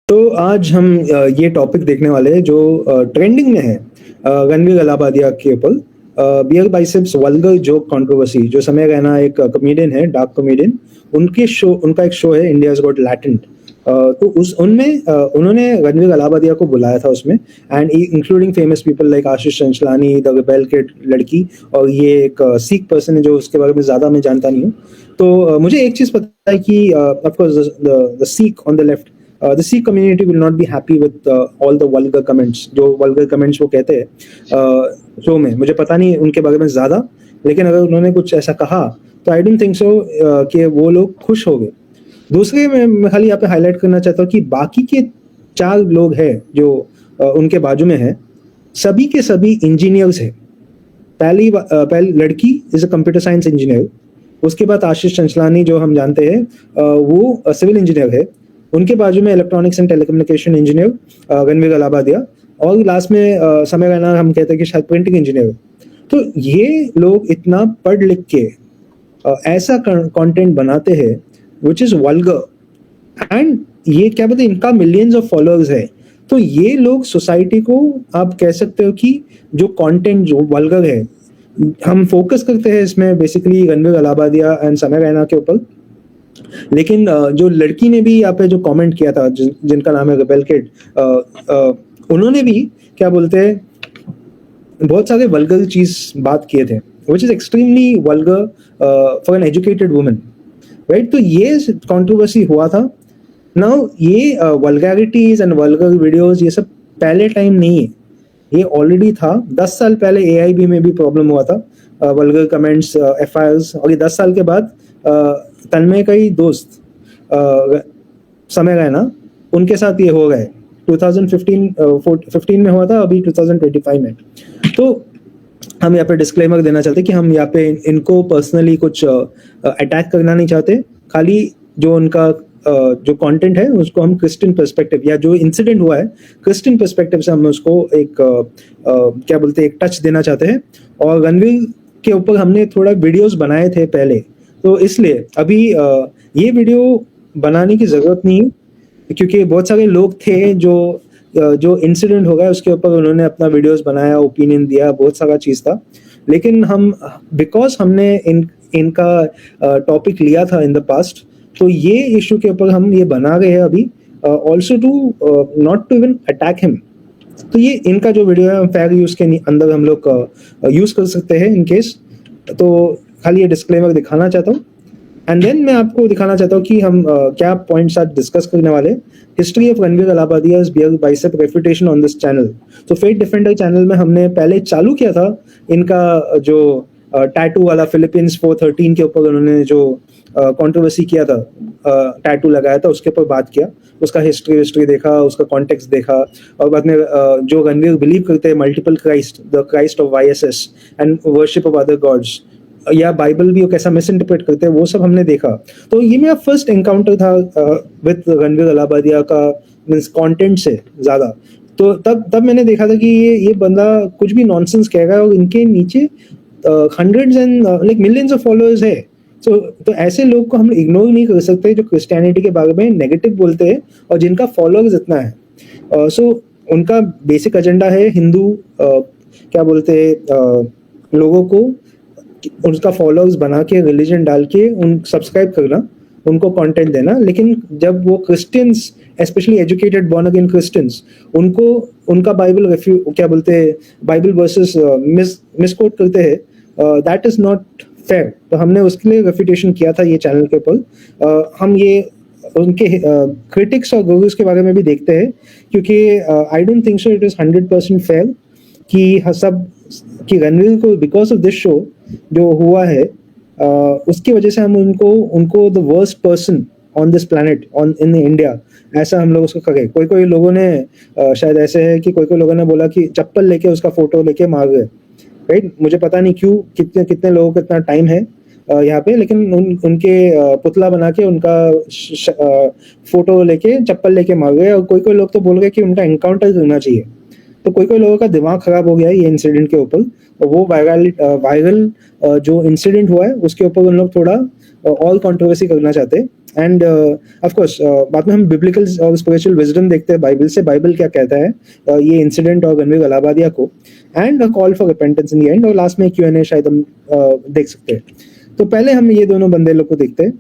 तो आज हम ये टॉपिक देखने वाले हैं जो ट्रेंडिंग में है रणवीर अलाहाबादिया के ऊपर। Beer biceps vulgar joke controversy. जो समय रैना एक कॉमेडियन है, डार्क कॉमेडियन, उनका एक शो है इंडियाज गॉट लैटेंट। तो उस उनमें उन्होंने रणवीर अलाहाबादिया को बुलाया था उसमें, and including famous people like Ashish Chanchlani, the rebel kid लड़की, और ये एक सिख पर्सन है जो उसके बारे में ज्यादा मैं जानता नहीं हूँ। तो मुझे एक चीज पता है कि of course the Sikh on the left, the Sikh community will not be happy with all the vulgar comments, जो vulgar comments वो कहते हैं शो में। मुझे पता नहीं उनके बारे में ज़्यादा, लेकिन अगर उन्होंने कुछ ऐसा कहा तो आई डोंट थिंक सो कि वो लोग खुश हो गए। दूसरे मैं खाली यहाँ पे हाईलाइट करना चाहता हूँ कि बाकी के 4 लोग हैं जो उनके बाजू में है, सभी के सभी इंजीनियर्स हैं। पहली लड़की is a computer science engineer, उसके बाद आशीष चंचलानी जो हम जानते हैं वो सिविल इंजीनियर है, उनके बाजू में electronics and telecommunication engineer Ranveer Allahbadia, और लास्ट में समय रैना हम कहते हैं कि शायद प्रिंटिंग इंजीनियर। तो ये लोग इतना पढ़ लिख के ऐसा कंटेंट बनाते हैं विच इज वल्गर, एंड ये क्या बोलते हैं, इनका मिलियंस ऑफ फॉलोअर्स है। तो ये लोग सोसाइटी को आप कह सकते हो कि जो कंटेंट जो वल्गर है, हम फोकस करते हैं इसमें बेसिकली रणवीर अलाहाबादिया एंड समय रैना के ऊपर, लेकिन जो लड़की ने भी यहाँ पे जो कमेंट किया था, जिनका नाम है रिबेल किड, उन्होंने भी क्या बोलते हैं बहुत सारे वल्गर चीज बात किए थे, which is extremely vulgar for an educated woman, right. तो ये कंट्रोवर्सी हुआ था। नाउ ये वल्गैरिटीज एंड वल्गर वीडियोस ये सब पहले टाइम नहीं है, ये ऑलरेडी था। 10 साल पहले AIB में भी प्रॉब्लम हुआ था, वल्गर कमेंट्स, FIRs, और ये 10 साल के बाद तन्मय का ही दोस्त समय रैना, उनके साथ ये हो गए। 2015 में हुआ था, अभी 2025 में। तो हम यहाँ पे डिस्क्लेमर देना चाहते हैं कि हम यहाँ पे इनको पर्सनली कुछ अटैक करना नहीं चाहते, खाली जो उनका जो कंटेंट है उसको हम क्रिश्चियन पर्सपेक्टिव, या जो इंसिडेंट हुआ है क्रिश्चियन पर्सपेक्टिव से हम उसको एक क्या बोलते हैं, एक टच देना चाहते हैं। और रणवीर के ऊपर हमने थोड़ा वीडियोस बनाए थे पहले, तो इसलिए अभी ये वीडियो बनाने की जरूरत नहीं है, क्योंकि बहुत सारे लोग थे जो इंसिडेंट हो गया उसके ऊपर उन्होंने अपना वीडियोस बनाया, ओपिनियन दिया, बहुत सारा चीज था। लेकिन हम बिकॉज हमने इनका टॉपिक लिया था इन द पास्ट, तो ये इशू के ऊपर हम ये बना गए हैं अभी, also to not to even attack him. तो ये इनका जो वीडियो है फेयर यूज के अंदर हम लोग यूज कर सकते हैं इन केस। तो खाली ये डिस्क्लेमर दिखाना चाहता हूँ, एंड देन मैं आपको दिखाना चाहता हूँ कि हम क्या पॉइंट्स आज डिस्कस करने वाले। History of Ranveer Allahbadia's beer bicep reputation on this channel. तो फेट डिफेंडर चैनल में हमने पहले चालू किया था इनका जो टैटू वाला, फिलीपींस 4:13 के ऊपर उन्होंने जो कंट्रोवर्सी किया था, टैटू लगाया था, उसके ऊपर बात किया, उसका हिस्ट्री देखा, उसका कॉन्टेक्स्ट देखा, और बाद में जो रणवीर बिलीव करते हैं multiple Christ, the Christ of YSS and worship of other gods, या बाइबल भी वो कैसा मिस इंटरप्रेट करते हैं, वो सब हमने देखा। तो ये मेरा फर्स्ट एनकाउंटर था विद रणवीर अलाहाबादिया का, मींस कंटेंट से ज्यादा। तो तब मैंने देखा था कि ये बंदा कुछ भी नॉनसेंस कह रहा है, और इनके नीचे hundreds and like millions of followers है। तो ऐसे लोग को हम इग्नोर नहीं कर सकते जो क्रिश्चियनिटी के बारे में नेगेटिव बोलते हैं और जिनका फॉलोअर्स इतना है। सो उनका बेसिक एजेंडा है हिंदू क्या बोलते हैं लोगों को उनका फॉलोअर्स बना के, रिलीजन डाल के उन सब्सक्राइब करना, उनको कंटेंट देना। लेकिन जब वो Christians, specially educated born again Christians, उनको उनका बाइबल क्या बोलते हैं, बाइबल वर्सेस मिसकोट करते हैं, दैट इज नॉट फेयर। तो हमने उसके लिए रेफ्यूटेशन किया था ये चैनल के ऊपर। हम ये उनके क्रिटिक्स और गुरुज के बारे में भी देखते हैं, क्योंकि I don't think so it is 100% fair कि सब कि रणवीर को बिकॉज ऑफ दिस शो जो हुआ है उसकी वजह से हम उनको the worst person on this planet on in India, ऐसा हम लोग उसको करें। कोई लोगों ने शायद ऐसे है कि कोई लोगों ने बोला कि चप्पल लेके उसका फोटो लेके मार गए, राइट। मुझे पता नहीं क्यों, कितने लोगों को इतना टाइम है यहाँ पे, लेकिन उनके पुतला बना के उनका फोटो लेके चप्पल लेके मार गए। और कोई लोग तो बोल गए कि उनका एनकाउंटर करना चाहिए। तो कोई लोगों का दिमाग खराब हो गया है ये इंसिडेंट के ऊपर, और वो वायरल जो इंसिडेंट हुआ है उसके ऊपर उन लोग थोड़ा और कंट्रोवर्सी करना चाहते हैं। एंड ऑफ कोर्स बाद में हम बिब्लिकल और स्पिरिचुअल विजडम देखते हैं बाइबल से, बाइबल क्या कहता है ये इंसिडेंट और रणवीर गलाबादिया को, and a call for repentance in the end, और लास्ट में Q&A शायद हम देख सकते हैं। तो पहले हम ये दोनों बंदे लोग को देखते हैं,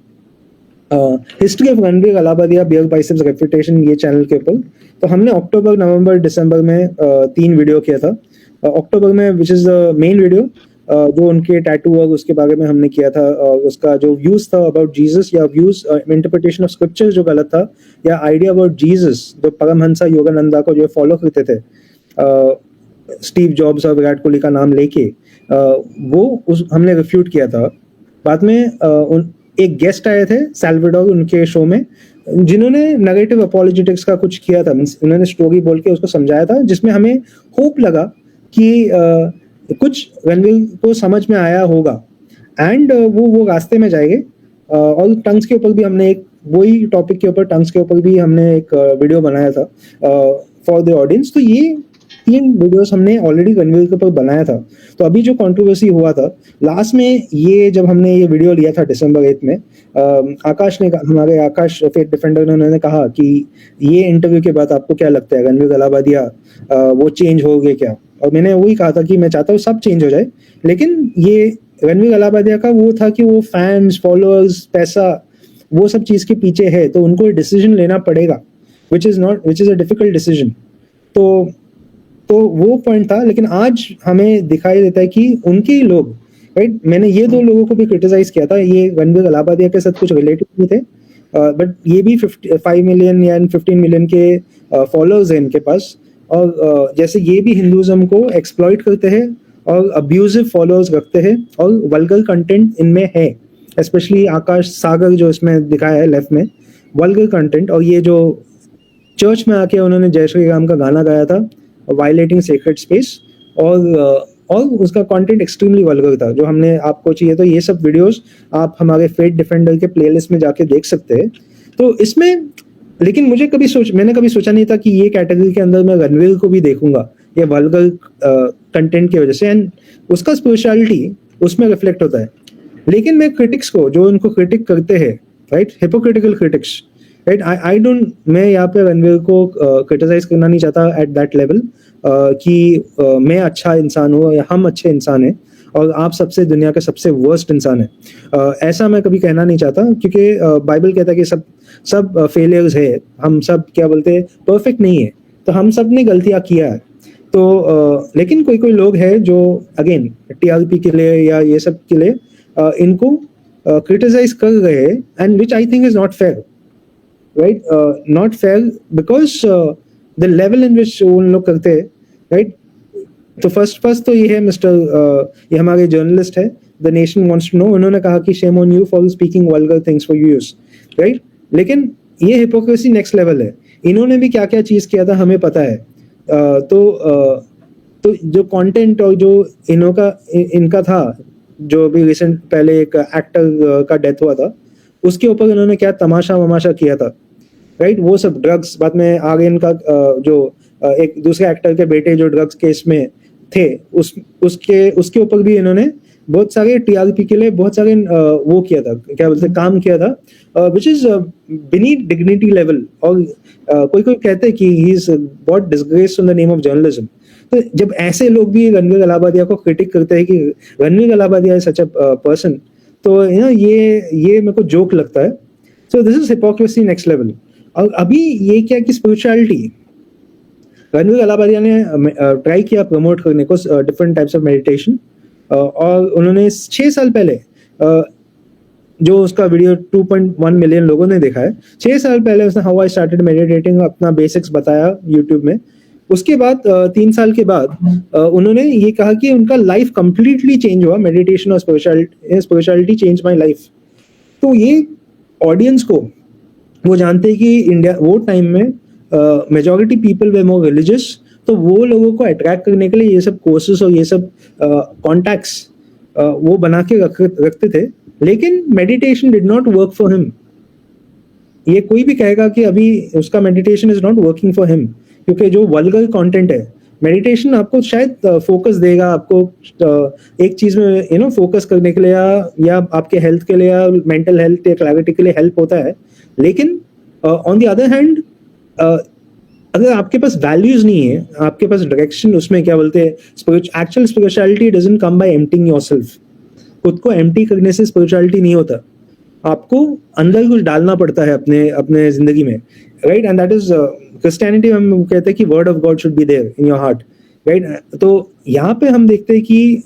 history of Ranveer Allahbadia beer biceps reputation, ये चैनल के ऊपर। तो हमने अक्टूबर, नवंबर, दिसंबर में 3 वीडियो किया था। अक्टूबर में which is the main video, जो उनके टैटू और उसके बारे में हमने किया था, उसका जो व्यूज था अबाउट जीसस, या व्यूज इंटरप्रिटेशन ऑफ स्क्रिप्चर जो गलत था, या आइडिया अबाउट जीसस जो परमहंसा योगानंदा को जो फॉलो करते थे स्टीव जॉब्स और विराट कोहली का नाम लेके, हमने रिफ्यूट किया था। बाद में एक गेस्ट आए थे सैल्वाडोर उनके शो में, जिन्होंने नेगेटिव अपोलोजेटिक्स का कुछ किया था, उन्होंने स्टोरी बोल के उसको समझाया था, जिसमें हमें होप लगा कि कुछ रणवीर को समझ में आया होगा, एंड वो रास्ते में जाएंगे। और टंग्स के ऊपर भी हमने एक, वही टॉपिक के ऊपर, टंग्स के ऊपर भी हमने एक वीडियो बनाया था फॉर द ऑडियंस। तो ये 3 वीडियोस हमने ऑलरेडी रणवीर के ऊपर बनाया था। तो अभी जो कंट्रोवर्सी हुआ था लास्ट में, ये जब हमने ये वीडियो लिया था दिसंबर 8 में, आकाश ने, हमारे आकाश फेथ डिफेंडर ने, उन्होंने कहा कि ये इंटरव्यू के बाद आपको क्या लगता है रणवीर गलाबादिया वो चेंज हो गए क्या? और मैंने वही कहा था कि मैं चाहता हूँ सब चेंज हो जाए, लेकिन ये रणवीर गलाबादिया का वो था कि वो फैंस, फॉलोअर्स, पैसा, वो सब चीज के पीछे है, तो उनको डिसीजन लेना पड़ेगा, which is a difficult decision. तो वो पॉइंट था। लेकिन आज हमें दिखाई देता है कि उनके ही लोग, राइट, मैंने ये 2 लोगों को भी क्रिटिसाइज किया था, ये रणवीर गलाबादिया के साथ कुछ रिलेटिव नहीं थे, बट ये भी 5 मिलियन या 15 मिलियन के फॉलोअर्स हैं इनके पास, और जैसे ये भी हिंदुइज्म को एक्सप्लॉइट करते हैं और अब्यूजिव फॉलोअर्स रखते हैं, और वल्गर कंटेंट इनमें है, स्पेशली आकाश सागर जो इसमें दिखाया है लेफ्ट में, वल्गर कंटेंट। और ये जो चर्च में आके उन्होंने जय श्री राम का गाना गाया था, वायलेटिंग सेक्रेड स्पेस, और उसका कंटेंट एक्सट्रीमली वल्गर था, जो हमने, आपको चाहिए तो ये सब वीडियोस आप हमारे फेथ डिफेंडर के प्लेलिस्ट में जाके देख सकते हैं। तो इसमें, लेकिन मैंने कभी सोचा नहीं था कि ये कैटेगरी के अंदर मैं रणवीर को भी देखूंगा, ये वल्गर कंटेंट की वजह से, एंड उसका स्पिरिचुअलिटी उसमें रिफ्लेक्ट होता है। लेकिन मैं क्रिटिक्स को, जो उनको क्रिटिक करते हैं, right, hypocritical critics, right, I don't, मैं यहाँ पे रणवीर को क्रिटिसाइज करना नहीं चाहता एट दैट लेवल कि मैं अच्छा इंसान हूँ या हम अच्छे इंसान हैं और आप सबसे दुनिया के सबसे वर्स्ट इंसान है, ऐसा मैं कभी कहना नहीं चाहता, क्योंकि बाइबल कहता है कि सब फेलियर्स है, हम सब क्या बोलते हैं, परफेक्ट नहीं है, तो हम सब ने गलतियां किया है। तो लेकिन कोई लोग हैं जो अगेन TRP के लिए या ये सब के लिए इनको क्रिटिसाइज कर रहे हैं, and which I think is not fair, right, not fair, because the level in which उन लोग करते हैं, राइट। तो फर्स्ट तो ये है ये हमारे जर्नलिस्ट है, the nation wants to know, उन्होंने कहा कि shame on you for speaking vulgar things for youth, right. लेकिन ये हिपोक्रेसी नेक्स्ट लेवल है, इन्होंने भी क्या क्या चीज किया था हमें पता है। तो जो कंटेंट और जो इनका था, जो अभी रिसेंट पहले एक एक्टर का डेथ हुआ था, उसके ऊपर इन्होंने क्या तमाशा वमाशा किया था, राइट, वो सब ड्रग्स, बाद में आगे इनका जो एक दूसरे एक्टर के बेटे जो ड्रग्स केस में थे, उसके ऊपर भी इन्होंने बहुत सारे TRP के लिए बहुत सारे वो किया था, क्या बोलते, काम किया था, which is beneath dignity level. और कोई कहते हैं कि he is got disgrace on the name of journalism. तो जब ऐसे लोग भी रणवीर गलाबादिया को क्रिटिक करते हैं कि Ranveer Allahbadia is such a person, तो ये मेरे को जोक लगता है। So this is hypocrisy next level. और अभी ये क्या कि स्पिरिचुअलिटी, रणवीर गलाबादिया ने ट्राई किया प्रमोट करने को डिफरेंट टाइप्स ऑफ मेडिटेशन, और उन्होंने 6 साल पहले जो उसका वीडियो 2.1 मिलियन लोगों ने देखा है, 6 साल पहले उसने हाउ आई स्टार्टेड मेडिटेटिंग अपना बेसिक्स बताया यूट्यूब में। उसके बाद 3 साल के बाद उन्होंने ये कहा कि उनका लाइफ कंप्लीटली चेंज हुआ, मेडिटेशन और स्पिरिचुअलिटी चेंज माय लाइफ। तो ये ऑडियंस को, वो जानते हैं कि इंडिया वो टाइम में मेजॉरिटी पीपल वे मोर रिलीजियस, तो वो लोगों को अट्रैक्ट करने के लिए ये सब कोर्सेस और ये सब कॉन्टैक्ट्स वो बना के रखते थे। लेकिन meditation did not work for him. ये कोई भी कहेगा कि अभी उसका meditation is not working for him, क्योंकि जो वल्गर कंटेंट है, मेडिटेशन आपको शायद फोकस देगा, आपको एक चीज में फोकस करने के लिए, या आपके हेल्थ के लिए या मेंटल हेल्थ या क्लैरिटी के लिए हेल्प होता है, लेकिन ऑन द अदर हैंड अगर आपके पास वैल्यूज नहीं है, आपके पास डायरेक्शन, उसमें क्या बोलते हैं, actual spirituality doesn't come by emptying yourself. खुद को एम्प्टी करने से स्पिरिचुअलिटी नहीं होता, आपको अंदर कुछ डालना पड़ता है अपने अपने जिंदगी में, right. And that is Christianity. हम कहते हैं कि word of God should be there in your heart, right. तो यहाँ पे हम देखते हैं कि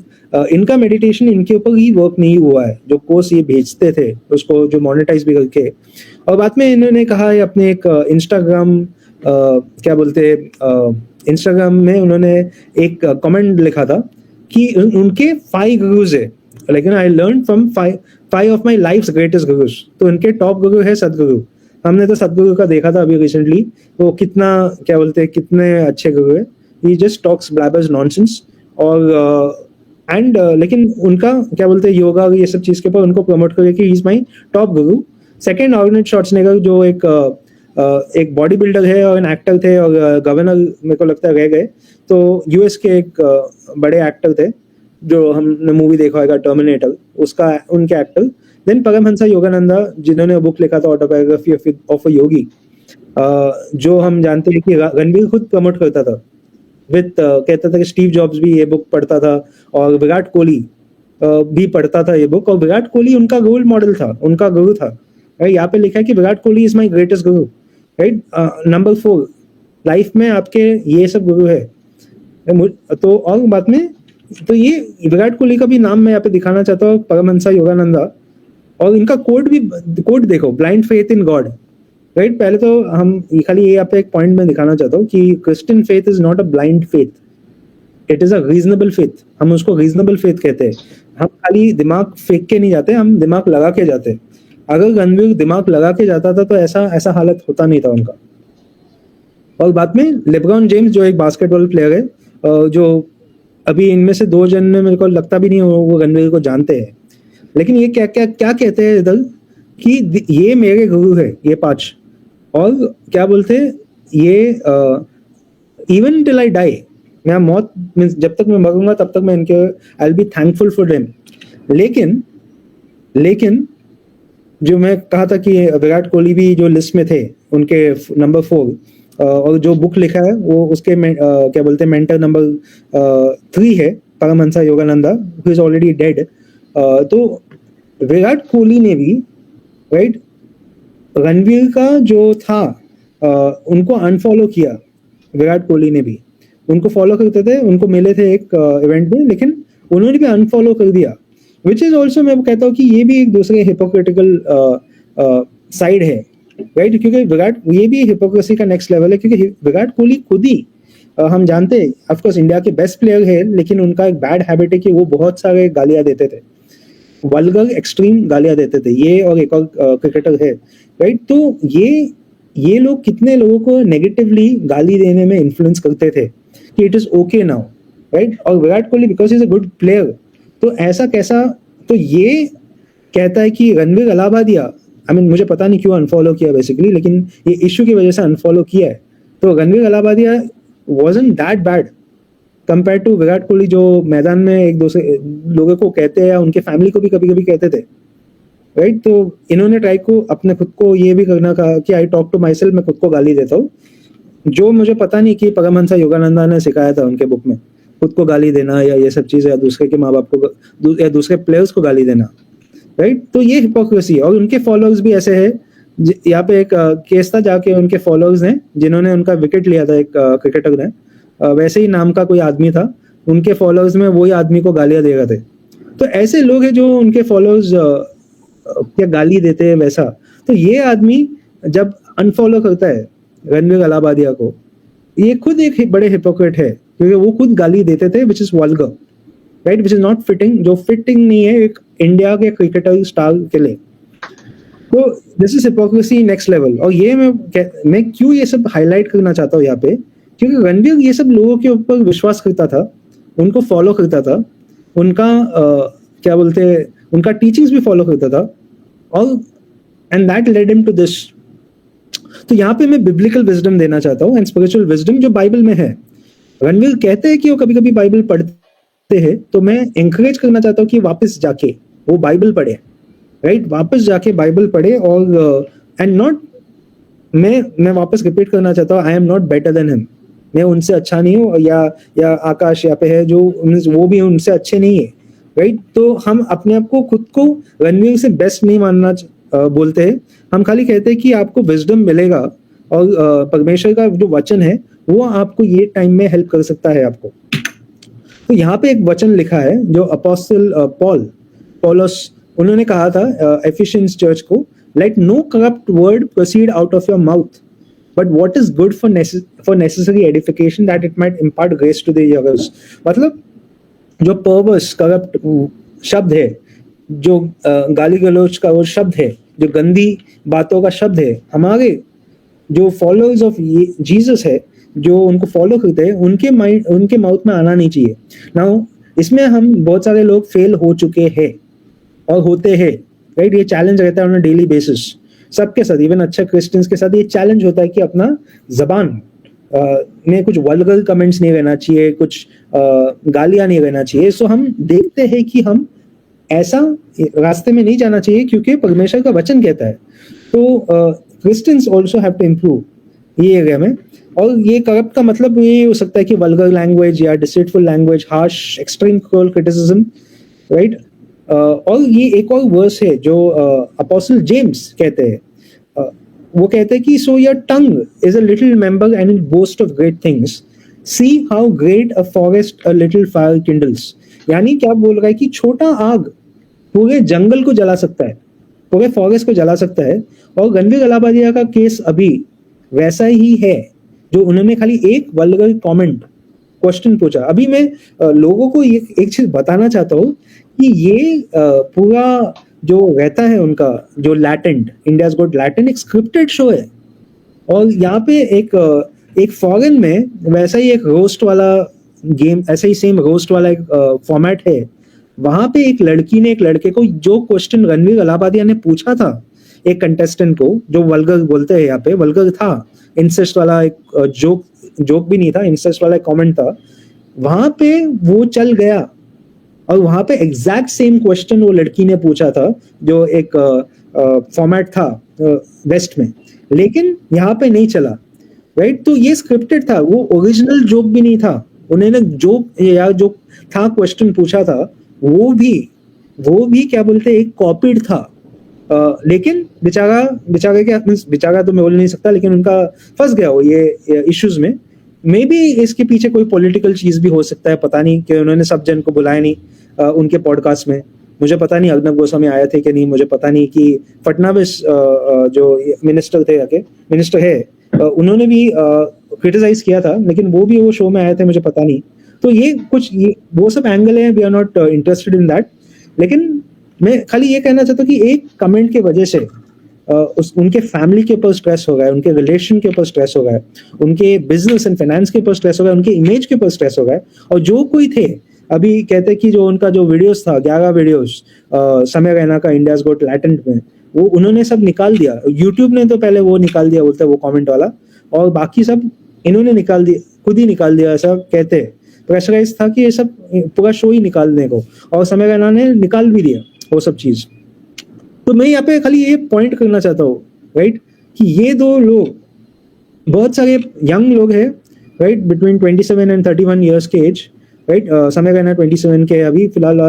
इनका मेडिटेशन इनके ऊपर ही वर्क नहीं हुआ है, जो कोर्स ये भेजते थे उसको जो मोनेटाइज भी करके। और बाद में इन्होंने कहा है अपने एक इंस्टाग्राम क्या बोलते हैं, इंस्टाग्राम में उन्होंने एक कमेंट लिखा था कि उनके 5 गुरुज है, लेकिन I learn from 5 of my life greatest gurus. तो उनके टॉप गुरु है सदगुरु। हमने तो सदगुरु का देखा था अभी रिसेंटली, वो कितना क्या बोलते हैं, कितने अच्छे गुरु है। ही जस्ट टॉक्स ब्लैबर्स नॉनसेंस। और एंड लेकिन उनका क्या बोलते हैं, योगा ये सब चीज के ऊपर उनको प्रमोट करके कि he is my top Guru. Second Arnold Schwarzenegger, जो एक बॉडी बिल्डर है और एक एक्टर थे, और गवर्नर मेरे को लगता है रह गए। तो यूएस के एक बड़े एक्टर थे, जो हमने मूवी देखा होगा टर्मिनेटर, उसका उनके एक्टर। देन परमहंस योगानंदा, जिन्होंने बुक लिखा था ऑटोबायोग्राफी ऑफ अ योगी, जो हम जानते हैं कि रणवीर खुद प्रमोट करता था विद, कहता था कि स्टीव जॉब्स भी ये बुक पढ़ता था, और विराट कोहली भी पढ़ता था ये बुक। और विराट कोहली उनका रोल मॉडल था, उनका गुरु था। यहाँ पे लिखा है कि Virat Kohli is my greatest Guru, right. Number 4 life में आपके ये सब गुरु है। तो और बाद में तो ये विराट कोहली का भी नाम मैं यहाँ पे दिखाना चाहता हूँ, परमहंस योगानंदा। और इनका कोट देखो, blind faith in God, right. पहले तो हम खाली ये यहाँ पे एक पॉइंट में दिखाना चाहता हूँ कि Christian faith is not a blind faith, it is a reasonable faith. हम उसको रीजनेबल फेथ कहते हैं। हम खाली दिमाग फेंक के नहीं जाते, हम दिमाग लगा के जाते हैं। अगर रणवीर दिमाग लगा के जाता था तो ऐसा हालत होता नहीं था उनका। और बाद में लेब्रॉन जेम्स, जो एक बास्केटबॉल प्लेयर है, जो अभी इनमें से 2 जन में मेरे को लगता भी नहीं वो रणवीर को जानते हैं, लेकिन ये क्या क्या क्या कहते हैं इधर कि ये मेरे गुरु है, ये 5। और क्या बोलते हैं, ये इवन टिल आई डाई, मैं मौत जब तक मैं मरूंगा तब तक मैं इनके I will be thankful for them. लेकिन जो मैं कहा था कि विराट कोहली भी जो लिस्ट में थे उनके नंबर 4, और जो बुक लिखा है वो उसके क्या बोलते हैं मेंटर नंबर 3 है, Paramahansa Yogananda, who is already dead. तो विराट कोहली ने भी, राइट, रणवीर का जो था उनको अनफॉलो किया। विराट कोहली ने भी उनको फॉलो करते थे, उनको मिले थे एक इवेंट में, लेकिन उन्होंने भी अनफॉलो कर दिया। विच इज ऑल्सो, मैं कहता हूँ कि ये भी एक दूसरे हिपोक्रिटिकल साइड है, राइट। क्योंकि ये भी हिपोक्रेसी का नेक्स्ट लेवल है, क्योंकि विराट कोहली खुद ही हम जानते हैं ऑफकोर्स इंडिया के बेस्ट प्लेयर है, लेकिन उनका एक बैड हैबिट है कि वो बहुत सारे गालियां देते थे, वल्गर एक्सट्रीम गालियां देते थे। ये और एक और क्रिकेटर है, राइट। तो ये लोग कितने लोगों को नेगेटिवली गाली देने में इन्फ्लुएंस करते थे कि it is okay now, right. और Virat Kohli because is a good player, तो ऐसा कैसा, तो ये कहता है कि रणवीर अलाहाबादिया, मुझे पता नहीं क्यों अनफॉलो किया बेसिकली, लेकिन ये इश्यू की वजह से अनफॉलो किया है। तो Ranveer Allahbadia wasn't that bad compare to Virat Kohli, जो मैदान में एक दूसरे लोगों को कहते हैं या उनके फैमिली को भी कभी कभी कहते थे, राइट। तो इन्होंने ट्राई को अपने खुद को ये भी करना कहा कि I talk to myself, मैं खुद को गाली देता हूँ, जो मुझे पता नहीं कि परमहंस योगानंदा ने सिखाया था उनके बुक में, खुद को गाली देना या ये सब चीज़ें, या दूसरे के माँ बाप को या दूसरे प्लेयर्स को गाली देना, राइट। तो ये हिपोक्रेसी है। और उनके फॉलोअर्स भी ऐसे है, यहाँ पे एक केस था जाके उनके फॉलोअर्स ने, जिन्होंने उनका विकेट लिया था एक क्रिकेटर ने, वैसे ही नाम का कोई आदमी था, उनके फॉलोअर्स में वही आदमी को गालियां दे रहे थे। तो ऐसे लोग हैं जो उनके फॉलोअर्स क्या गाली देते हैं वैसा। तो ये आदमी जब अनफॉलो करता है रणवीर अलाहाबादिया को, ये खुद एक बड़े हिपोक्रेट है, क्योंकि वो खुद गाली देते थे which is vulgar, right, which is not fitting, जो फिटिंग नहीं है एक इंडिया के क्रिकेटर स्टार के लिए। तो this is hypocrisy next level. और ये मैं क्यों ये सब हाईलाइट करना चाहता हूँ यहाँ पे, क्योंकि रणवीर ये सब लोगों के ऊपर विश्वास करता था, उनको फॉलो करता था, उनका क्या बोलते हैं, उनका टीचिंग्स भी फॉलो करता था, और and that led him to this. तो यहाँ पे मैं बिब्लिकल विजडम देना चाहता हूँ एंड स्पिरिचुअल विजडम जो बाइबल में है। रणवीर कहते हैं कि वो कभी कभी बाइबल पढ़ते हैं, तो मैं एंकरेज करना चाहता हूँ कि वापस जाके वो बाइबल पढ़े, राइट, वापस जाके बाइबल पढ़े और एंड नॉट, मैं वापस रिपीट करना चाहता हूँ, I am not better than him, मैं उनसे अच्छा नहीं हूँ, या आकाश यहाँ पे है जो वो भी उनसे अच्छे नहीं है, राइट? तो हम अपने आप को खुद को रणवीर से बेस्ट नहीं मानना बोलते हैं, हम खाली कहते हैं कि आपको विजडम मिलेगा और परमेश्वर का जो वचन है वो आपको ये टाइम में हेल्प कर सकता है आपको। तो यहाँ पे एक वचन लिखा है जो अपोस्टल पौलुस उन्होंने कहा था एफिशियंस चर्च को, let no corrupt word proceed out of your mouth but what is good for necessary edification that it might impart grace to the hearers. मतलब जो पर्वर्स करप्ट शब्द है, जो गाली गलौज का वो शब्द है, जो गंदी बातों का शब्द है, हमारे जो फॉलोअर्स ऑफ जीसस है, जो उनको फॉलो करते हैं, उनके माउथ में आना नहीं चाहिए। नाउ इसमें हम बहुत सारे लोग फेल हो चुके हैं और होते हैं, राइट? ये चैलेंज रहता है ऑन डेली बेसिस सबके साथ, इवन अच्छे क्रिश्चियंस के साथ ये चैलेंज होता है कि अपना जबान में कुछ वल्गर कमेंट्स नहीं रहना चाहिए, कुछ गालियां नहीं रहना चाहिए। सो हम देखते हैं कि हम ऐसा रास्ते में नहीं जाना चाहिए क्योंकि परमेश्वर का वचन कहता है। तो Christians also have to improve ये एरिया में। और ये करप्ट का मतलब ये हो सकता है कि वल्गर लैंग्वेज या deceitful language, harsh extreme cruel criticism, right? और ये एक और वर्स है जो अपोस्टल जेम्स कहते हैं, वो कहते हैं कि so your tongue is a little member and it boast of great things, see how great a forest a little fire kindles. यानी क्या बोल रहा है कि छोटा आग पूरे जंगल को जला सकता है, पूरे फॉरेस्ट को जला सकता है। और रणवीर अलाहाबादिया का केस अभी वैसा ही है, जो उन्होंने खाली एक वल्गर कमेंट क्वेश्चन पूछा। अभी मैं लोगों को एक चीज बताना चाहता हूँ कि ये पूरा जो रहता है उनका जो लैटेंट, इंडियाज गॉट लैटेंट, एक स्क्रिप्टेड शो है। और यहाँ पे एक फॉरेन में वैसा ही एक रोस्ट वाला गेम, ऐसा ही सेम रोस्ट वाला एक फॉर्मेट है। वहां पे एक लड़की ने एक लड़के को जो क्वेश्चन रणवीर अलाहाबादिया ने पूछा था एक कंटेस्टेंट को, जो वल्गर बोलते हैं यहाँ पे, वल्गर था, इंसेस्ट वाला एक जोक भी नहीं था, इंसेस्ट वाला एक कमेंट था, वहां पे वो चल गया। और वहां पे एग्जैक्ट सेम क्वेश्चन वो लड़की ने पूछा था जो एक फॉर्मेट था वेस्ट में, लेकिन यहाँ पे नहीं चला, राइट? तो ये स्क्रिप्टेड था, वो ओरिजिनल जोक भी नहीं था। उन्होंने जो था क्वेश्चन पूछा था वो भी क्या बोलते एक कॉपीड था। लेकिन बेचारा तो मैं बोल नहीं सकता, लेकिन उनका फंस गया वो ये इश्यूज में। मे बी इसके पीछे कोई पॉलिटिकल चीज भी हो सकता है, पता नहीं, कि उन्होंने सब जन को बुलाया नहीं उनके पॉडकास्ट में। मुझे पता नहीं अर्नब गोस्वामी आए थे कि नहीं, मुझे पता नहीं कि फडणवीस जो मिनिस्टर है, उन्होंने भी क्रिटिसाइज किया था, लेकिन वो भी वो शो में आए थे, मुझे पता नहीं। तो ये वो सब एंगल है, we are not interested in that. लेकिन मैं खाली ये कहना चाहता हूँ कि एक कमेंट के वजह से उनके फैमिली के ऊपर स्ट्रेस हो गया है, उनके रिलेशन के ऊपर स्ट्रेस हो गया है, उनके बिजनेस एंड फाइनेंस के ऊपर स्ट्रेस हो गया है, उनके इमेज के ऊपर स्ट्रेस हो गया है। और जो कोई थे, अभी कहते कि जो उनका जो वीडियोस था 11 वीडियोस समय रैना का इंडियाज गॉट लैटेंट में, वो उन्होंने सब निकाल दिया। यूट्यूब ने तो पहले वो निकाल दिया, बोलते वो कमेंट वाला, और बाकी सब इन्होंने निकाल दिया, खुद ही निकाल दिया, ऐसा कहते। प्रेशराइज था कि ये सब पूरा शो ही निकालने को, और समय रैना ने निकाल भी दिया वो सब चीज। तो मैं यहाँ पे खाली ये पॉइंट करना चाहता हूँ, राइट, कि ये दो लोग, बहुत सारे यंग लोग हैं, राइट, बिटवीन 27 एंड 31 ईयर्स के एज, राइट। समय रैना 27 के अभी फिलहाल,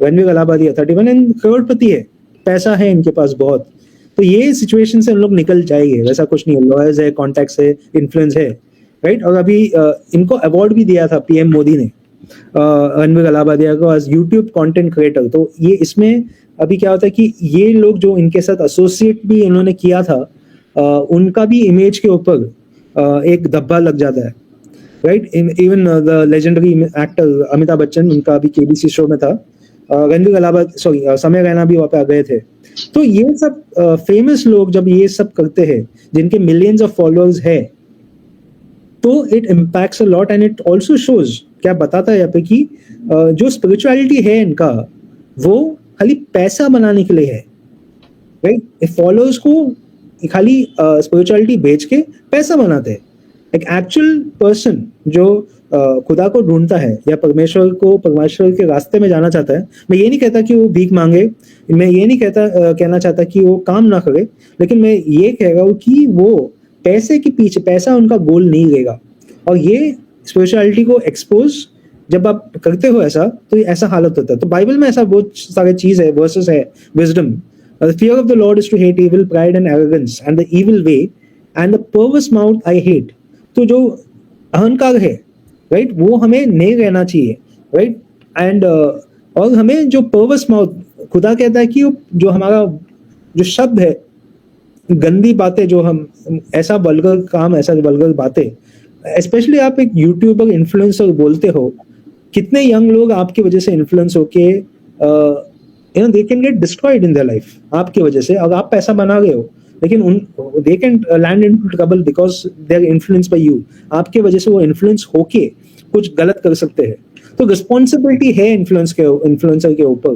रणवीर अलाहाबादिया 31 एंड करोड़पति है, पैसा है इनके पास बहुत। तो ये सिचुएशन से हम लोग निकल जाएंगे, वैसा कुछ नहीं है, लॉयर्स है, कॉन्टैक्ट्स है, इन्फ्लुएंस है, राइट। और अभी इनको अवार्ड भी दिया था पीएम मोदी ने रणवीर अलाहाबादिया को एज यूट्यूब कंटेंट क्रिएटर। तो ये इसमें अभी क्या होता है कि ये लोग जो इनके साथ एसोसिएट भी इन्होंने किया था, उनका भी इमेज के ऊपर एक धब्बा लग जाता है, right. Even the legendary actor Amitabh Bachchan, उनका अभी केबीसी शो में था, रणवीर अलाहाबादिया, समय रैना भी वहाँ पे आ गए थे। तो ये सब फेमस लोग जब ये सब करते हैं, जिनके मिलियंस ऑफ फॉलोअर्स है, तो it impacts a lot and it also shows, क्या बताता है यहाँ पे कि जो स्पिरिचुअलिटी है इनका, वो खाली पैसा बनाने के लिए है, राइट। फॉलोअर्स को खाली स्पिरिचुअलिटी बेच के पैसा बनाते हैं। एक एक्चुअल पर्सन जो खुदा को ढूंढता है या परमेश्वर के रास्ते में जाना चाहता है, मैं ये नहीं कहता कि वो भीख मांगे, मैं ये नहीं कहना चाहता कि वो काम ना करे, लेकिन मैं ये कह रहा हूँ कि वो पैसे के पीछे, पैसा उनका गोल नहीं रहेगा। और ये स्पिरिचुअलिटी को एक्सपोज जब आप करते हो ऐसा, तो ऐसा हालत होता है। तो बाइबल में ऐसा बहुत सारे चीज है, वर्सेस है, wisdom, the fear of the Lord is to hate evil, pride and arrogance and the evil way and the perverse mouth I hate। तो जो अहंकार है, राइट, वो हमें नहीं रहना चाहिए, राइट। एंड और हमें जो perverse mouth, खुदा कहता है कि जो हमारा जो शब्द है, गंदी बातें, जो हम ऐसा वल्गर काम, ऐसा वल्गर बातें, स्पेशली आप एक यूट्यूबर इन्फ्लुएंसर बोलते हो, कितने यंग लोग आपकी वजह से इन्फ्लुएंस होके they can get destroyed in their life आपकी वजह से। और आप पैसा बना रहे हो, लेकिन they can land in trouble because they are influenced by you. आपके वजह से वो इन्फ्लुएंस होके कुछ गलत कर सकते हैं। तो रिस्पॉन्सिबिलिटी है इन्फ्लुएंसर के ऊपर,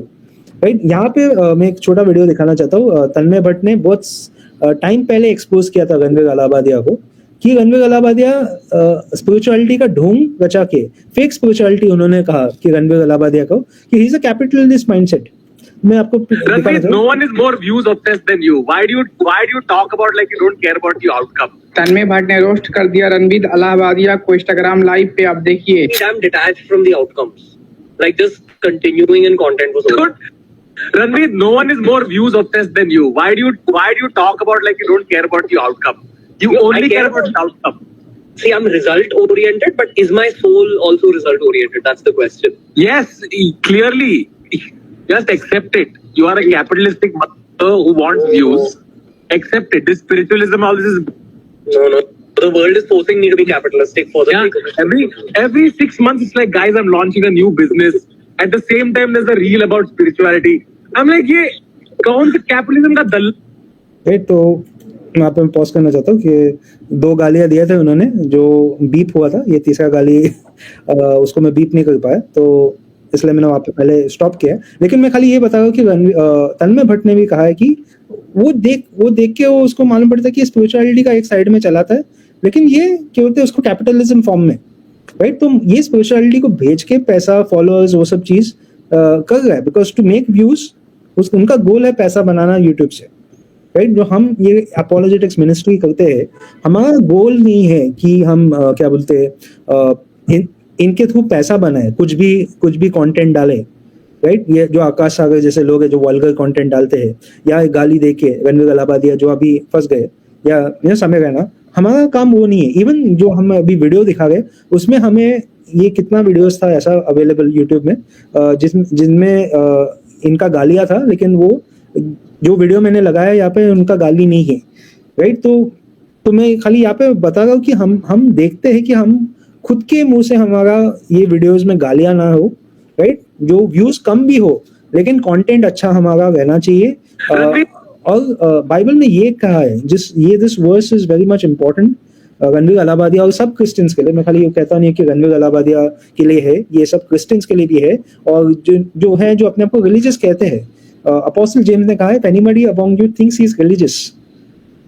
राइट। यहाँ पे मैं एक छोटा वीडियो दिखाना चाहता हूँ। तन्मय भट्ट ने बहुत टाइम पहले एक्सपोज किया था रणवीर अलाहाबादिया को, कि रणवीर अलाहाबादिया स्पिरिचुअलिटी का ढोंग रचा के, फेक स्पिरिचुअलिटी उन्होंने कहा कि रणवीर अलाहाबादिया को, कि he is a capitalist mindset. मैं आपको Ranveer, no one is more views obsessed than you. Why do you talk about like you don't care about the outcome? तन्मय भट्ट ने रोस्ट कर दिया रणवीर अलाहाबादिया को इंस्टाग्राम लाइव पे, आप देखिए। I'm detached from the outcomes. Like just continuing in content was over. Ranveer, no one is more views obsessed than you. Why do you talk about like you don't care about the outcome? You only care about the outcome. See, I'm result oriented, but is my soul also result oriented? That's the question. Yes, clearly. Just accept it. You are a capitalistic mother who wants views. Accept it. This spiritualism, all this is. No. The world is forcing me to be capitalistic for the sake of it. Every 6 months, it's like, guys, I'm launching a new business. At the same time, there's a reel about spirituality. I'm like, ये कौन सा capitalism का दल? तो मैं आप पे pause करना चाहता हूँ कि 2 गालियां दिए थे उन्होंने, जो बीप हुआ था। ये तीसरा गाली उसको मैं बीप नहीं कर पाया, तो इसलिए मैंने वहाँ पे पहले स्टॉप किया। लेकिन मैं खाली ये बता रहा हूँ कि तन्मय भट्ट ने भी कहा है कि वो देख के वो उसको मालूम पड़ता है कि स्पिरिचुअलिटी का एक साइड में चलाता है, लेकिन ये क्या बोलते हैं उसको कैपिटलिज्म फॉर्म में, राइट। तो ये स्पिरिचुअलिटी को भेज के पैसा, फॉलोअर्स, वो सब चीज कर रहा है, बिकॉज टू मेक व्यूज, उनका गोल है पैसा बनाना यूट्यूब से, राइट। जो हम ये अपोलोजेटिक्स मिनिस्ट्री करते हैं, हमारा गोल नहीं है कि हम क्या बोलते हैं इनके थ्रू पैसा बनाए, कुछ भी कंटेंट डाले, राइट। ये जो आकाश सागर जैसे लोग हैं जो वल्गर कंटेंट डालते हैं, या गाली दे के रणवीर अलाहाबादिया जो अभी फंस गए, या समय रहना, हमारा काम वो नहीं है। इवन जो हम अभी वीडियो दिखा रहे, उसमें हमें ये कितना वीडियोस था ऐसा अवेलेबल यूट्यूब में जिनमें इनका गालियां था, लेकिन वो जो वीडियो मैंने लगाया यहाँ पे उनका गाली नहीं है, राइट। तो मैं खाली यहाँ पे बता रहा हूँ कि हम देखते हैं कि हम खुद के मुंह से हमारा ये वीडियोस में गालियां ना हो, राइट। जो व्यूज कम भी हो, लेकिन कंटेंट अच्छा हमारा रहना चाहिए। और बाइबल में ये कहा है, this verse is very much important Ranveer Allahbadia और सब क्रिश्चियंस के लिए। मैं खाली ये कहता नहीं कि रणवीर अलाहाबादिया के लिए है, ये सब क्रिश्चियंस के लिए भी है, और जो अपने आप को रिलीजियस कहते हैं। अपोस्टल जेम्स ने कहा है, anybody among you thinks he is religious,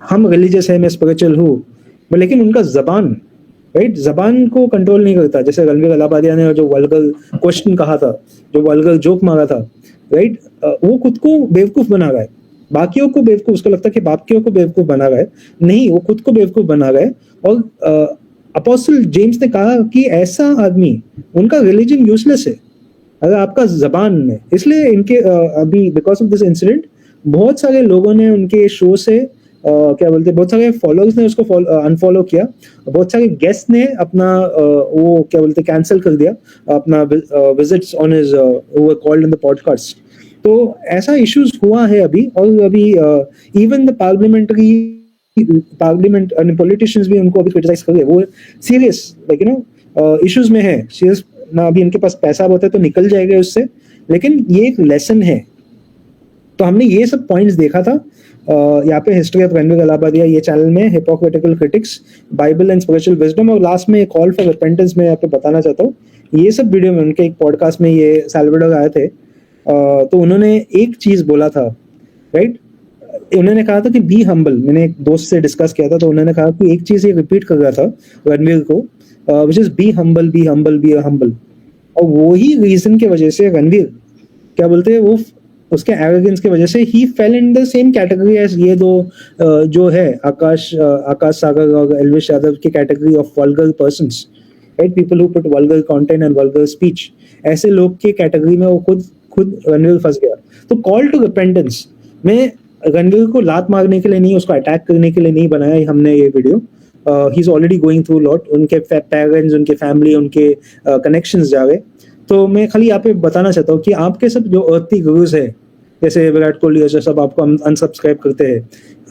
हम रिलीजियस है, मैं स्पिरिचुअल हूँ, लेकिन उनका जबान, राइट, जबान को कंट्रोल नहीं करता। जैसे रणवीर अलाहाबादिया ने जो वल्गर क्वेश्चन कहा था, जो वल्गर जोक मारा था, राइट, वो खुद को बेवकूफ बना रहा है, बाकियों को बेवकूफ, उसको लगता है कि बाकियों को बेवकूफ बना रहा है, नहीं, वो खुद को बेवकूफ बना रहा है। और अपोस्टल जेम्स ने कहा कि ऐसा आदमी, उनका रिलीजन यूजलेस है अगर आपका जबान में। इसलिए इनके अभी बिकॉज ऑफ दिस इंसिडेंट बहुत सारे लोगों ने उनके शो से क्या बोलते हैं, बहुत सारे फॉलोअर्स ने उसको अनफॉलो किया, बहुत सारे गेस्ट ने अपना वो क्या बोलते हैं कैंसिल कर दिया अपना विजिट्स ऑन हिज वो कॉल्ड इन द पॉडकास्ट। तो ऐसा इश्यूज हुआ है अभी, और अभी इवन द पार्लियामेंट पॉलिटिशियंस भी उनको अभी क्रिटिसाइज कर रहे हैं। वो सीरियस लाइक इश्यूज में है, सीरियस ना। अभी इनके पास पैसा बहुत है तो निकल जाएगा उससे, लेकिन ये एक लेसन है। तो हमने ये सब पॉइंट्स देखा था यहाँ पे हिस्ट्री ऑफ रणवीर अलाहाबादिया ये चैनल में, hypocritical critics, Bible and spiritual wisdom, और लास्ट में कॉल फॉर रिपेंटेंस में यहाँ पे बताना चाहता हूँ। ये सब वीडियो में उनके एक पॉडकास्ट में ये सैल्वाडोर आए थे, तो उन्होंने एक चीज बोला था, राइट, उन्होंने कहा था कि बी हम्बल, मैंने एक दोस्त से डिस्कस किया था तो उन्होंने कहा कि एक चीज ये रिपीट कर रहा था रणवीर को, which is be humble be humble be humble, और वही रीजन की वजह से रणवीर क्या बोलते हैं वो उसके एरोगेंस की वजह से ही fail in the same category as ये दो जो है आकाश सागर और एल्विश यादव की category of vulgar persons, right, people who put vulgar content and vulgar speech, ऐसे लोग की कैटेगरी में वो खुद रणवीर फंस गया। तो कॉल टू रिपेंटेंस में रणवीर को लात मारने के लिए नहीं, उसको अटैक करने के लिए नहीं बनाया हमने ये video. He is already going through lot, उनके पेरेंट्स, उनके फैमिली, उनके कनेक्शंस जा रहे। तो मैं खाली यहाँ पे बताना चाहता हूँ कि आपके सब जो अर्थी गुरुज है, जैसे विराट कोहली जैसे सब आपको अनसब्सक्राइब करते हैं,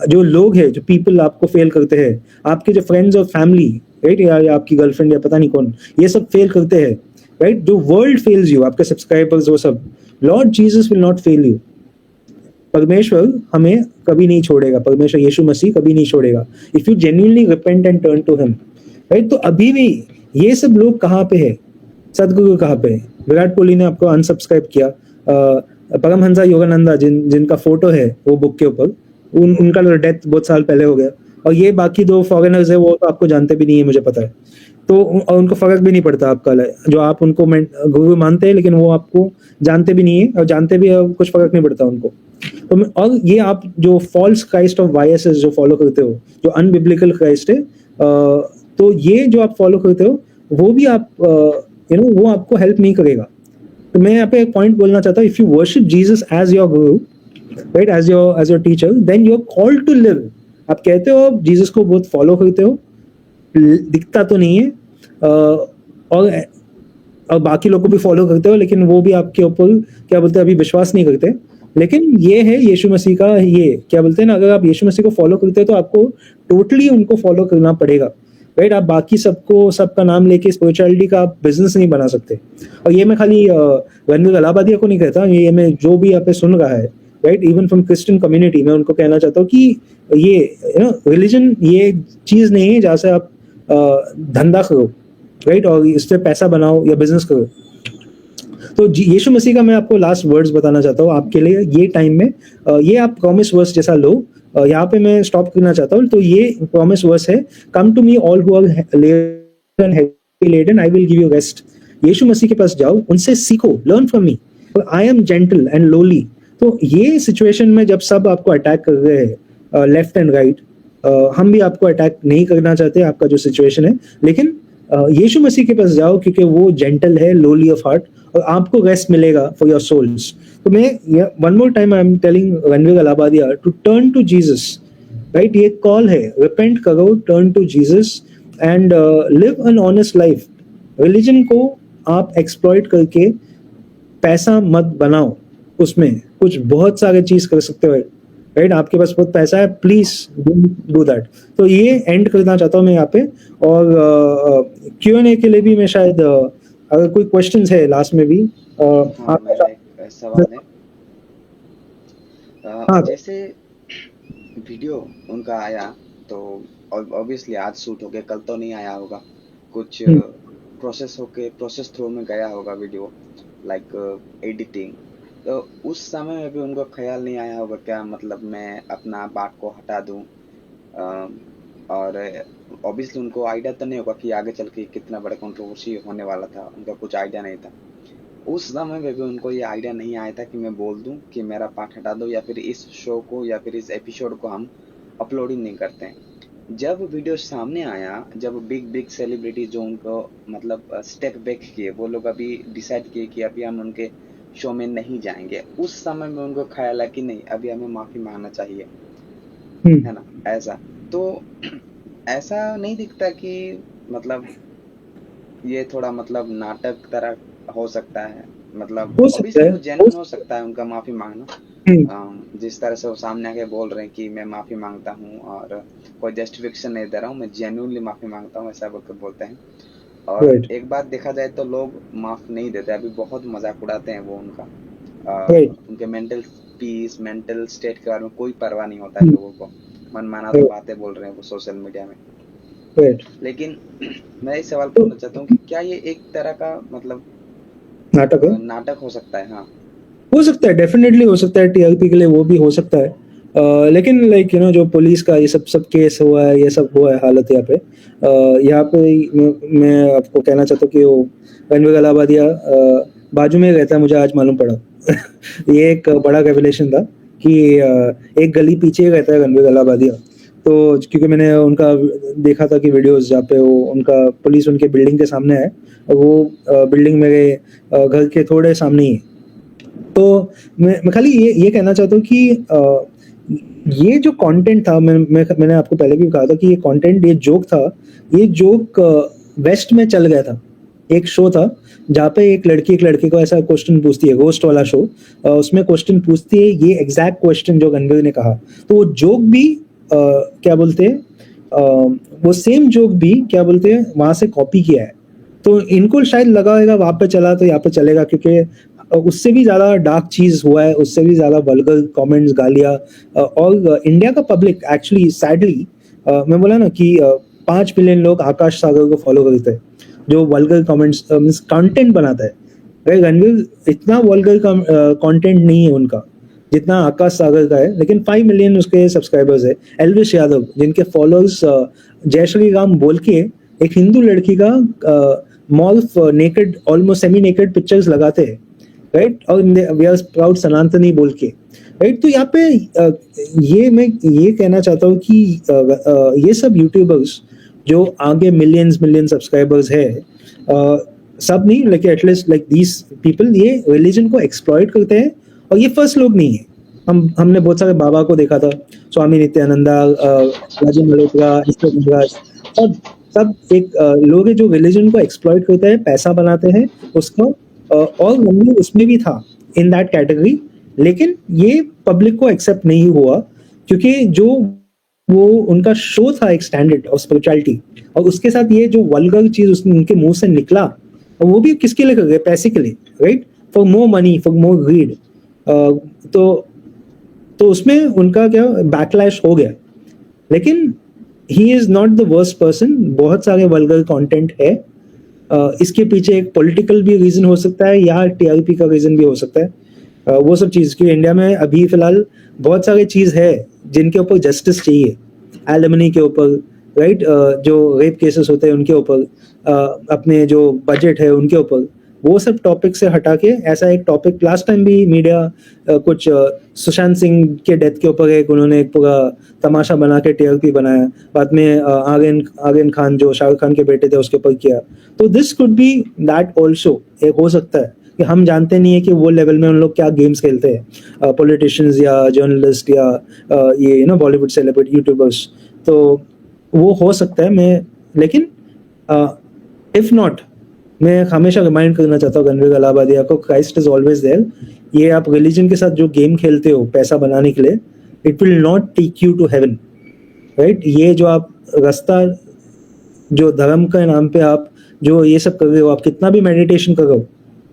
जो लोग हैं, जो पीपल आपको फेल करते हैं, आपके जो फ्रेंड्स और फैमिली, राइट, या आपकी गर्लफ्रेंड या पता नहीं कौन, ये सब फेल करते हैं, राइट, जो वर्ल्ड फेल्स यू, आपके सब्सक्राइबर्स वो सब, Lord Jesus will not fail you. परमेश्वर हमें कभी नहीं छोड़ेगा, परमेश्वर यीशु मसीह कभी नहीं छोड़ेगा, if you genuinely repent and turn to him, right. तो अभी भी ये सब लोग कहाँ पे है, सदगुरु कहाँ पे है? विराट कोहली ने आपको अनसब्सक्राइब किया, परमहंसा योगानंदा जिनका फोटो है वो बुक के ऊपर, उनका डेथ बहुत साल पहले हो गया, और ये बाकी दो फॉरेनर्स है वो तो आपको जानते भी नहीं है, मुझे पता है, तो और उनको फर्क भी नहीं पड़ता आपका, जो आप उनको गुरु मानते हैं लेकिन वो आपको जानते भी नहीं है, और जानते भी है कुछ फर्क नहीं पड़ता उनको। तो और ये आप जो फॉल्स क्राइस्ट ऑफ वायसेस जो फॉलो करते हो, जो अनबिब्लिकल क्राइस्ट है, तो ये जो आप फॉलो करते हो वो भी आप वो आपको हेल्प नहीं करेगा। तो मैं यहाँ पे एक पॉइंट बोलना चाहता हूँ, if you worship Jesus as your guru, right, as your teacher, then you are called to live. आप कहते हो आप जीसस को बहुत फॉलो करते हो, दिखता तो नहीं है, और बाकी लोग को भी फॉलो करते हो, लेकिन वो भी आपके ऊपर क्या बोलते हैं अभी विश्वास नहीं करते। लेकिन ये है यीशु मसीह का, ये क्या बोलते हैं ना, अगर आप यीशु मसीह को फॉलो करते हो तो आपको टोटली उनको फॉलो करना पड़ेगा, राइट। आप बाकी सबका नाम लेके स्पिरिचुअलिटी का आप बिजनेस नहीं बना सकते। और ये मैं खाली रणवीर अलाहाबादिया को नहीं कहता, ये मैं जो भी यहाँ पे सुन रहा है, right, even from Christian community, मैं उनको कहना चाहता हूँ कि ये रिलीजन ये चीज नहीं है जहाँ से आप धंधा करो, राइट, और इससे पैसा बनाओ या बिजनेस करो। तो यीशु मसीह का मैं आपको लास्ट वर्ड्स बताना चाहता हूँ आपके लिए ये टाइम में, ये आप प्रॉमिस वर्स जैसा लो, यहाँ पे मैं स्टॉप करना चाहता हूँ। तो ये प्रॉमिस वर्स है, come to me all who are labored and heavy laden, I will give you rest. यीशु मसीह के पास जाओ, उनसे सीखो, learn from me, I am gentle and lowly. तो ये सिचुएशन में जब सब आपको अटैक कर रहे हैं लेफ्ट एंड राइट, हम भी आपको अटैक नहीं करना चाहते, आपका जो सिचुएशन है, लेकिन यीशु मसीह के पास जाओ क्योंकि वो जेंटल है, लोली ऑफ हार्ट, और आपको रेस्ट मिलेगा फॉर योर सोल्स। तो मैं one more time I am telling Ranveer Allahbadia to turn to Jesus, right, ये कॉल है, रिपेंट करो, turn to Jesus and live an honest life. Religion को आप एक्सप्लॉइट करके पैसा मत बनाओ, उसमें कुछ बहुत सारे चीज कर सकते हो, राइट, आपके पास बहुत पैसा है, प्लीज डू दैट। तो ये एंड करना चाहता हूँ मैं यहाँ पे, और Q&A के लिए भी मैं शायद अगर कोई क्वेश्चंस है लास्ट में भी हाँ, मेरा एक सवाल है। हाँ। जैसे वीडियो उनका आया तो ऑब्वियसली आज शूट हो गया, कल तो नहीं आया होगा, कुछ प्रोसेस थ्रू में गया होगा वीडियो, लाइक एडिटिंग। तो उस समय में भी उनको ख्याल नहीं आया होगा क्या, मतलब मैं अपना बात को हटा दूं, और ऑब्वियसली उनको आइडिया तो नहीं होगा कि आगे चल के कितना बड़ा कंट्रोवर्सी होने वाला था, उनका कुछ आइडिया नहीं था। उस समय में भी उनको ये आइडिया नहीं आया था कि मैं बोल दूं कि मेरा पार्ट हटा दो, या फिर इस शो को या फिर इस एपिसोड को हम अपलोड ही नहीं करते हैं। जब वीडियो सामने आया, जब बिग सेलिब्रिटी जो उनको मतलब स्टेप बैक किए, वो लोग अभी डिसाइड किए कि अभी हम उनके शो में नहीं जाएंगे, उस समय में उनको ख्याल है कि नहीं अभी हमें माफी मांगना चाहिए, है ना, ऐसा। तो ऐसा नहीं दिखता कि मतलब ये थोड़ा मतलब नाटक तरह हो सकता है, मतलब जेन्युइन हो सकता है उनका माफी मांगना, जिस तरह से वो सामने आके बोल रहे हैं कि मैं माफी मांगता हूँ और कोई जस्टिफिकेशन नहीं दे रहा हूँ, मैं जेन्युइनली माफी मांगता हूँ, ऐसा बोलते हैं। और एक बात देखा जाए तो लोग माफ नहीं देते, अभी बहुत मजाक उड़ाते हैं वो उनका, उनके मेंटल पीस, मेंटल स्टेट के बारे में कोई परवाह नहीं होता है लोगों को, मनमाना तो बातें बोल रहे हैं वो सोशल मीडिया में। लेकिन मैं इस सवाल पूछना चाहता हूँ कि क्या ये एक तरह का मतलब नाटक हो सकता है? हाँ, हो सकता है, डेफिनेटली हो सकता है, टीआरपी के लिए वो भी हो सकता है, लेकिन लाइक यू नो जो पुलिस का ये सब केस हुआ है, ये सब हुआ है हालत यहाँ पे, यहाँ पे मैं आपको कहना चाहता हूँ कि वो रणवीर अलाहाबादिया बाजू में रहता है, मुझे आज मालूम पड़ा। ये एक बड़ा रेवलेशन था कि एक गली पीछे रहता है रणवीर अलाहाबादिया। तो क्योंकि मैंने उनका देखा था कि वीडियोस जहाँ पे वो उनका पुलिस उनके बिल्डिंग के सामने है, और वो बिल्डिंग मेरे घर के थोड़े सामने ही है। तो मैं खाली ये कहना चाहता हूँ कि ये जो कंटेंट था, मैंने आपको पहले भी कहा था कि ये कंटेंट, ये जोक था, ये जोक वेस्ट में चल गया था। एक शो था जहाँ पे एक लड़के को ऐसा क्वेश्चन पूछती है, रोस्ट वाला शो, उसमें क्वेश्चन पूछती है ये एग्जैक्ट क्वेश्चन जो रणवीर ने कहा। तो वो जोक भी क्या बोलते हैं, वो सेम जोक भी क्या बोलते हैं वहां से कॉपी किया है। तो इनको शायद लगा होगा वहां पे चला तो यहाँ पे चलेगा, क्योंकि उससे भी ज्यादा डार्क चीज हुआ है, उससे भी ज्यादा वल्गर कमेंट्स, गालियां, और इंडिया का पब्लिक एक्चुअली सैडली, मैं बोला ना कि 5 मिलियन लोग आकाश सागर को फॉलो करते हैं जो वल्गर कमेंट्स कंटेंट बनाता है। भाई रणवीर इतना वल्गर कंटेंट नहीं है उनका जितना आकाश सागर का है, लेकिन 5 मिलियन उसके सब्सक्राइबर्स है। एल्विश यादव जिनके फॉलोअर्स जय श्री राम बोल के एक हिंदू लड़की का morph naked, almost semi naked pictures लगाते हैं, राइट, और वी आर प्राउड सनातनी बोल के, राइट। तो यहाँ पे मैं ये कहना चाहता हूँ कि ये सब यूट्यूबर्स जो आगे मिलियन सब्सक्राइबर्स है, सब नहीं, लेकिन एटलीस्ट लाइक दीस पीपल ये रिलीजन को एक्सप्लॉइट करते हैं। और ये फर्स्ट लोग नहीं है, हमने बहुत सारे बाबा को देखा था, स्वामी नित्यानंदा, राजन मल्होत्रा, सब एक लोग हैं जो रिलीजन को एक्सप्लॉइट करते हैं, पैसा बनाते हैं उसका, और रणवीर उसमें भी था इन दैट कैटेगरी। लेकिन ये पब्लिक को एक्सेप्ट नहीं हुआ क्योंकि जो वो उनका शो था एक स्टैंडर्ड ऑफ स्पिरिचुअलिटी, और उसके साथ ये जो वल्गर चीज उनके मुंह से निकला, और वो भी किसके लिए कर गए, पैसे के लिए, right, for more money, for more greed. तो उसमें उनका क्या बैकलैश हो गया। लेकिन he is not the worst person, बहुत सारे वल्गर कंटेंट है। इसके पीछे एक पॉलिटिकल भी रीजन हो सकता है या टीआरपी का रीजन भी हो सकता है। वो सब चीज की इंडिया में अभी फिलहाल बहुत सारी चीज है जिनके ऊपर जस्टिस चाहिए, एलिमनी के ऊपर, राइट, जो रेप केसेस होते हैं उनके ऊपर, अपने जो बजट है उनके ऊपर, वो सब टॉपिक से हटा के ऐसा एक टॉपिक लास्ट टाइम भी मीडिया कुछ सुशांत सिंह के डेथ के ऊपर एक उन्होंने एक पूरा तमाशा बना के टीआरपी बनाया, बाद में आर्यन खान जो शाहरुख खान के बेटे थे उसके ऊपर किया। तो this could be that also, एक हो सकता है कि हम जानते नहीं है कि वो लेवल में उन लोग क्या गेम्स खेलते हैं, पॉलिटिशियंस या जर्नलिस्ट या ये ना बॉलीवुड सेलिब्रिटी यूट्यूबर्स, तो वो हो सकता है। लेकिन इफ नॉट, मैं हमेशा रिमाइंड करना चाहता हूँ रणवीर अलाहाबादिया को, क्राइस्ट इज ऑलवेज देयर। ये आप रिलीजन के साथ जो गेम खेलते हो पैसा बनाने के लिए, it will not take you to heaven, right. ये जो आप रास्ता, जो धर्म के नाम पे आप जो ये सब कर रहे हो, आप कितना भी मेडिटेशन करो,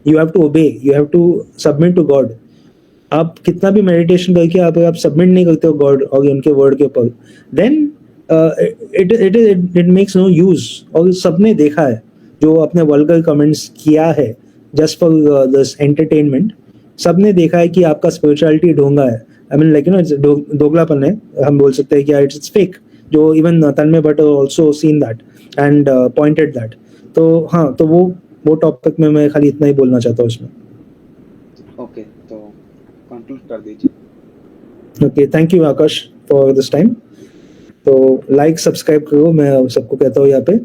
you have to obey, you have to submit to God. आप कितना भी मेडिटेशन करके आप सबमिट नहीं करते हो गॉड और उनके वर्ड के ऊपर, then it makes no use. और सबने देखा है जो अपने वल्गर कमेंट्स किया है जस्ट फॉर दिस एंटरटेनमेंट, सबने देखा है कि आपका स्पिरिचुअलिटी ढोंगा है। I mean like you know दोगलापन है, हम बोल सकते हैं कि इट्स फेक, जो even Tanmay Bhatt also seen that and pointed that. तो हाँ, तो वो टॉपिक में मैं खाली इतना ही बोलना चाहता हूँ उसमें। ओके, तो कंक्लूड कर दीजिए। Okay, thank you Akash for this time. तो लाइक सब्सक्राइब करो, मैं सबको कहता हूँ यहाँ पे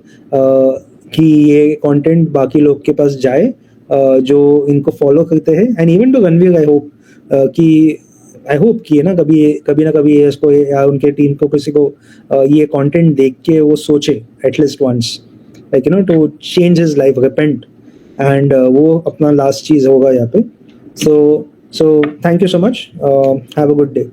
कि ये कंटेंट बाकी लोग के पास जाए जो इनको फॉलो करते हैं, and even to Ranveer, I hope कि है ना कभी ना कभी इसको या उनके टीम को किसी को ये कंटेंट देख के वो सोचे at least once, like you know, to change his life, repent, and वो अपना लास्ट चीज होगा यहाँ पे। So thank you so much, have a good day.